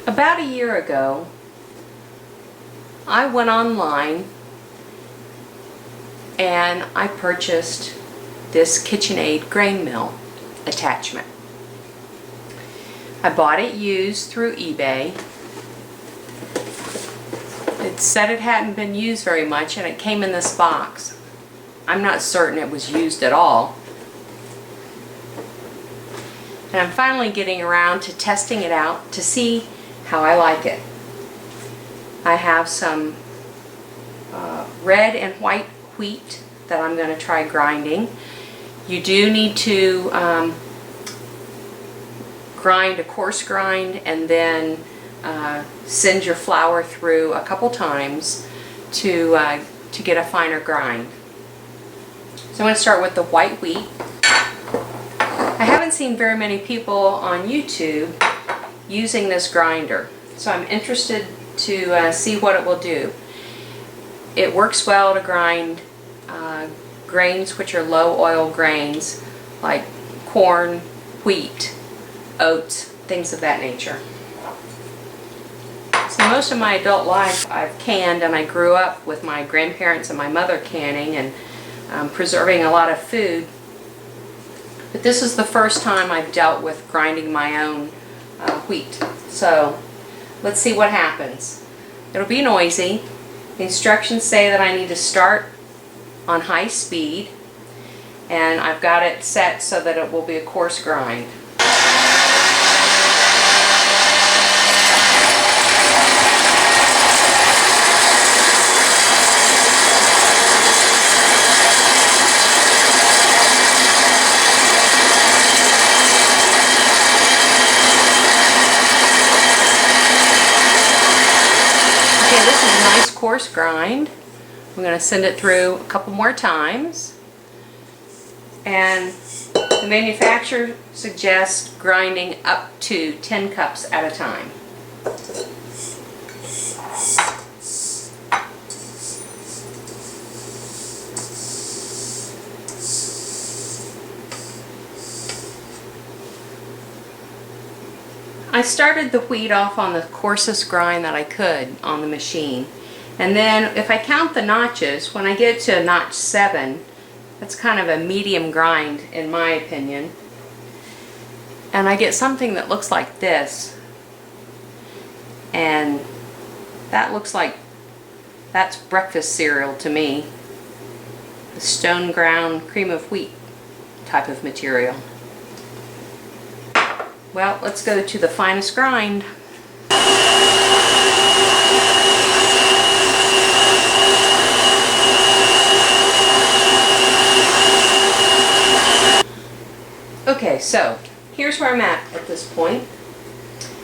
About a year ago, I went online and I purchased this KitchenAid grain mill attachment. I bought it used through eBay. It said it hadn't been used very much and it came in this box. I'm not certain it was used at all. And I'm finally getting around to testing it out to see how I like it. I have some red and white wheat that I'm going to try grinding. You do need to grind a coarse grind and then send your flour through a couple times to get a finer grind. So I'm going to start with the white wheat. I haven't seen very many people on YouTube using this grinder, so I'm interested to see what it will do. It works well to grind grains which are low oil grains like corn, wheat, oats, things of that nature. So most of my adult life I've canned, and I grew up with my grandparents and my mother canning and preserving a lot of food. But this is the first time I've dealt with grinding my own wheat. So let's see what happens. It'll be noisy. The instructions say that I need to start on high speed, and I've got it set so that it will be a coarse grind. This is a nice coarse grind. I'm going to send it through a couple more times. And the manufacturer suggests grinding up to 10 cups at a time. I started the wheat off on the coarsest grind that I could on the machine. And then if I count the notches, when I get to notch 7, that's kind of a medium grind in my opinion. And I get something that looks like this. And that looks like, that's breakfast cereal to me. The stone ground cream of wheat type of material. Well, let's go to the finest grind. Okay, so here's where I'm at this point.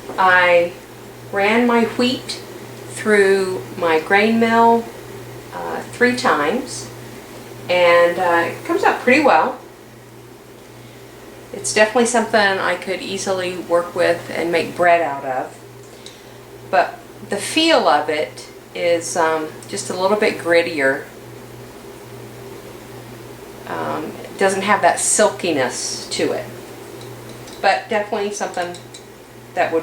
I ran my wheat through my grain mill 3 times, and it comes out pretty well. It's definitely something I could easily work with and make bread out of. But the feel of it is just a little bit grittier. It doesn't have that silkiness to it. But definitely something that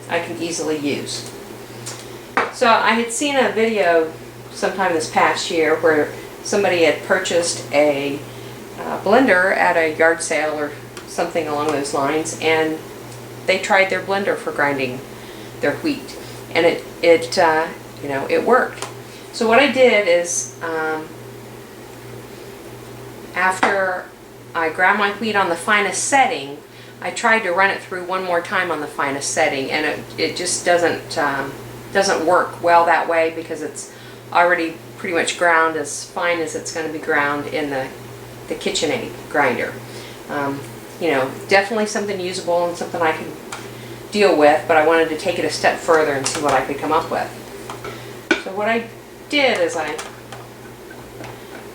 I can easily use. So I had seen a video sometime this past year where somebody had purchased a blender at a yard sale or something along those lines, and they tried their blender for grinding their wheat, and it worked. So what I did is after I ground my wheat on the finest setting, I tried to run it through one more time on the finest setting, and it just doesn't work well that way because it's already pretty much ground as fine as it's going to be ground in the KitchenAid grinder. Definitely something usable and something I can deal with, but I wanted to take it a step further and see what I could come up with. So what I did is I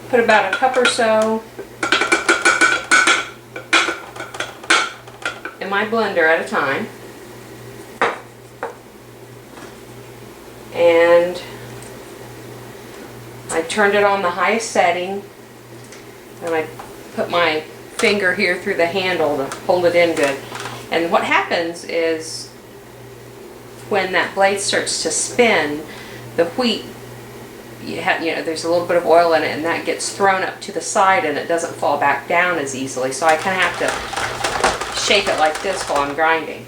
put about a cup or so in my blender at a time, and I turned it on the highest setting, and I put my finger here through the handle to hold it in good. And what happens is when that blade starts to spin, the wheat, there's a little bit of oil in it, and that gets thrown up to the side and it doesn't fall back down as easily. So I kind of have to shake it like this while I'm grinding.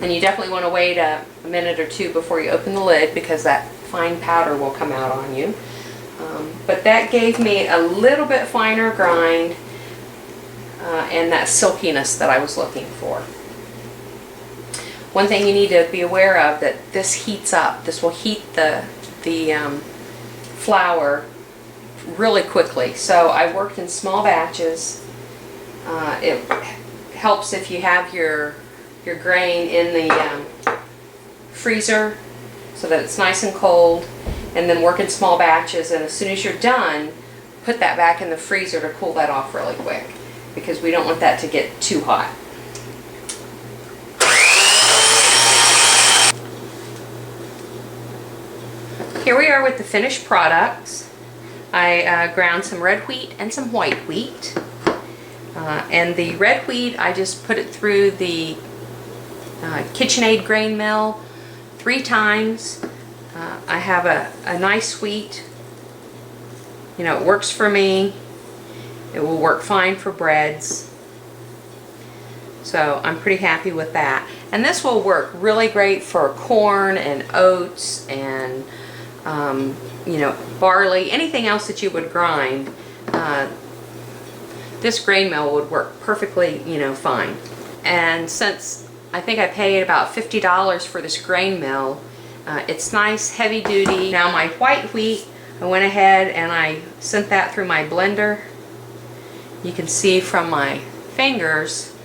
And you definitely want to wait a minute or two before you open the lid, because that fine powder will come out on you. But that gave me a little bit finer grind and that silkiness that I was looking for. One thing you need to be aware of, that this heats up. This will heat the flour really quickly. So I worked in small batches. It helps if you have your grain in the freezer so that it's nice and cold, and then work in small batches, and as soon as you're done, put that back in the freezer to cool that off really quick, because we don't want that to get too hot. Here we are with the finished products. I ground some red wheat and some white wheat. And the red wheat, I just put it through the KitchenAid grain mill 3 times. I have a nice wheat. It works for me. It will work fine for breads. So I'm pretty happy with that. And this will work really great for corn and oats and barley, anything else that you would grind. This grain mill would work perfectly, fine. And since I think I paid about $50 for this grain mill, it's nice, heavy duty. Now my white wheat, I went ahead and I sent that through my blender. You can see from my fingers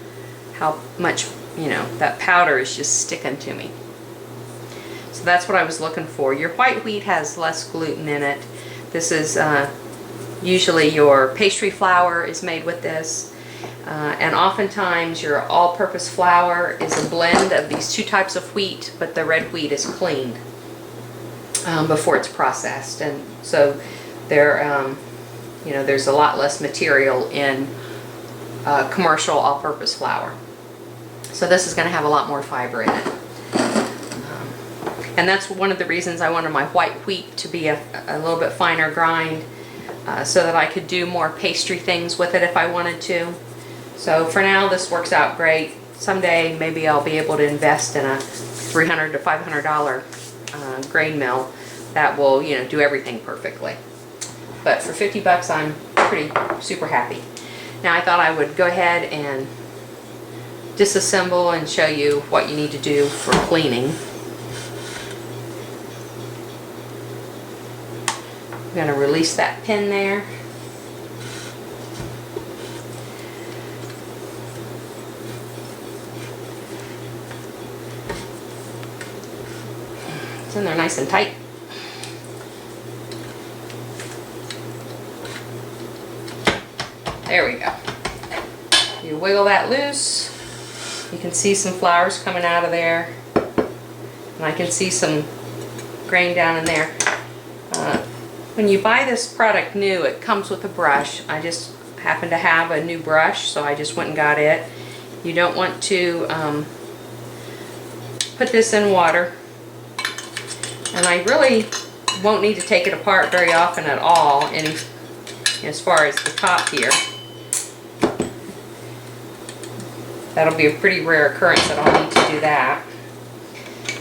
how much, that powder is just sticking to me. So that's what I was looking for. Your white wheat has less gluten in it. This is usually your pastry flour is made with this. And oftentimes your all-purpose flour is a blend of these 2 types of wheat, but the red wheat is cleaned before it's processed. And so there's a lot less material in commercial all-purpose flour. So this is going to have a lot more fiber in it. And that's one of the reasons I wanted my white wheat to be a little bit finer grind, so that I could do more pastry things with it if I wanted to. So for now, this works out great. Someday maybe I'll be able to invest in a $300 to $500 grain mill that will do everything perfectly. But for 50 bucks, I'm pretty super happy. Now I thought I would go ahead and disassemble and show you what you need to do for cleaning. I'm going to release that pin there. It's in there nice and tight. There we go. You wiggle that loose. You can see some flowers coming out of there. And I can see some grain down in there. When you buy this product new, it comes with a brush. I just happen to have a new brush, so I just went and got it. You don't want to put this in water. And I really won't need to take it apart very often at all, as far as the top here. That'll be a pretty rare occurrence that I'll need to do that.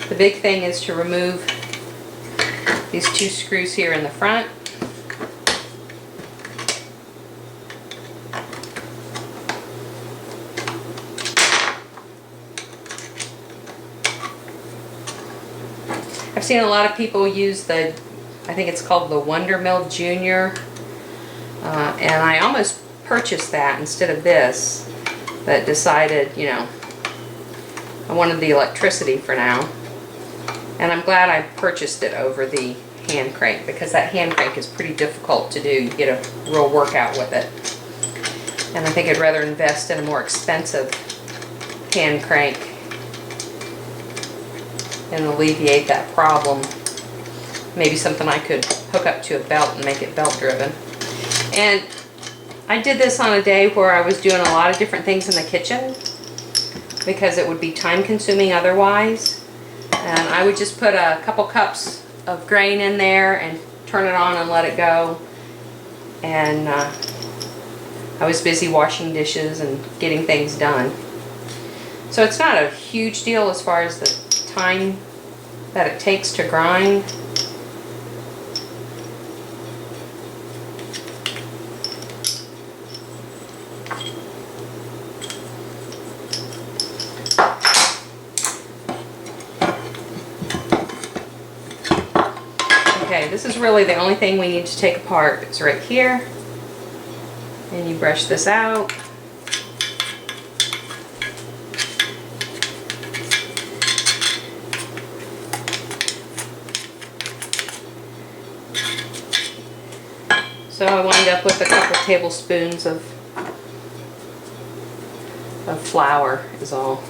The big thing is to remove these 2 screws here in the front. I've seen a lot of people use I think it's called the Wonder Mill Junior, and I almost purchased that instead of this, but decided, I wanted the electricity for now. And I'm glad I purchased it over the hand crank, because that hand crank is pretty difficult to do. You get a real workout with it. And I think I'd rather invest in a more expensive hand crank and alleviate that problem. Maybe something I could hook up to a belt and make it belt driven. And I did this on a day where I was doing a lot of different things in the kitchen, because it would be time consuming otherwise. And I would just put a couple cups of grain in there and turn it on and let it go. And I was busy washing dishes and getting things done. So it's not a huge deal as far as the time that it takes to grind. Okay, this is really the only thing we need to take apart. It's right here. And you brush this out. So I wind up with a couple tablespoons of flour is all.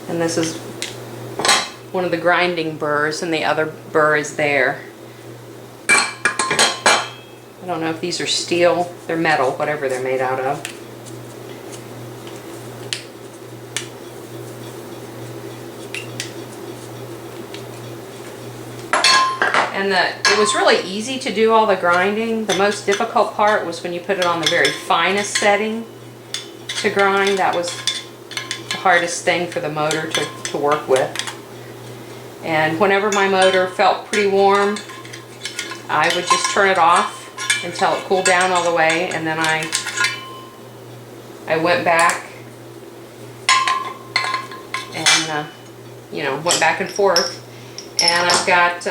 And this is one of the grinding burrs, and the other burr is there. I don't know if these are steel, they're metal, whatever they're made out of. And it was really easy to do all the grinding. The most difficult part was when you put it on the very finest setting to grind. That was the hardest thing for the motor to work with. And whenever my motor felt pretty warm, I would just turn it off until it cooled down all the way, and then I went back and you know, went back and forth. And I've got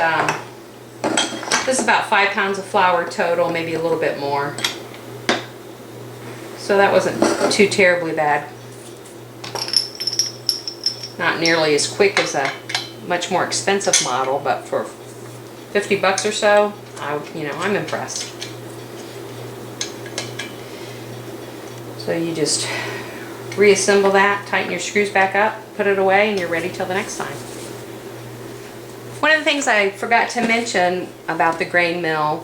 this is about 5 pounds of flour total, maybe a little bit more. So that wasn't too terribly bad. Not nearly as quick as a much more expensive model, but for 50 bucks or so, you know, I'm impressed. So you just reassemble that, tighten your screws back up, put it away, and you're ready till the next time. One of the things I forgot to mention about the grain mill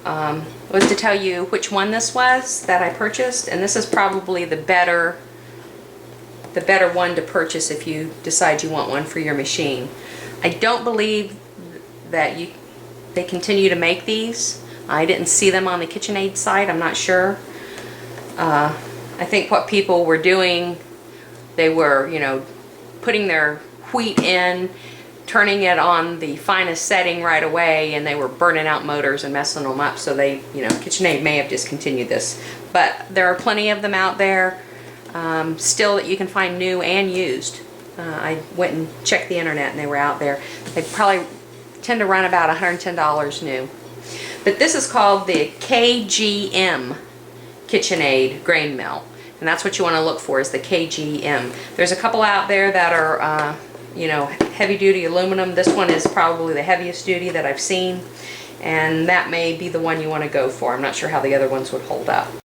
was to tell you which one this was that I purchased, and this is probably the better one to purchase if you decide you want one for your machine. I don't believe that they continue to make these. I didn't see them on the KitchenAid site, I'm not sure. I think what people were doing, they were, you know, putting their wheat in, turning it on the finest setting right away, and they were burning out motors and messing them up. So they, you know, KitchenAid may have discontinued this. But there are plenty of them out there still that you can find new and used. I went and checked the internet and they were out there. They probably tend to run about $110 new. But this is called the KGM KitchenAid grain mill. And that's what you want to look for, is the KGM. There's a couple out there that are you know, heavy duty aluminum. This one is probably the heaviest duty that I've seen, and that may be the one you want to go for. I'm not sure how the other ones would hold up.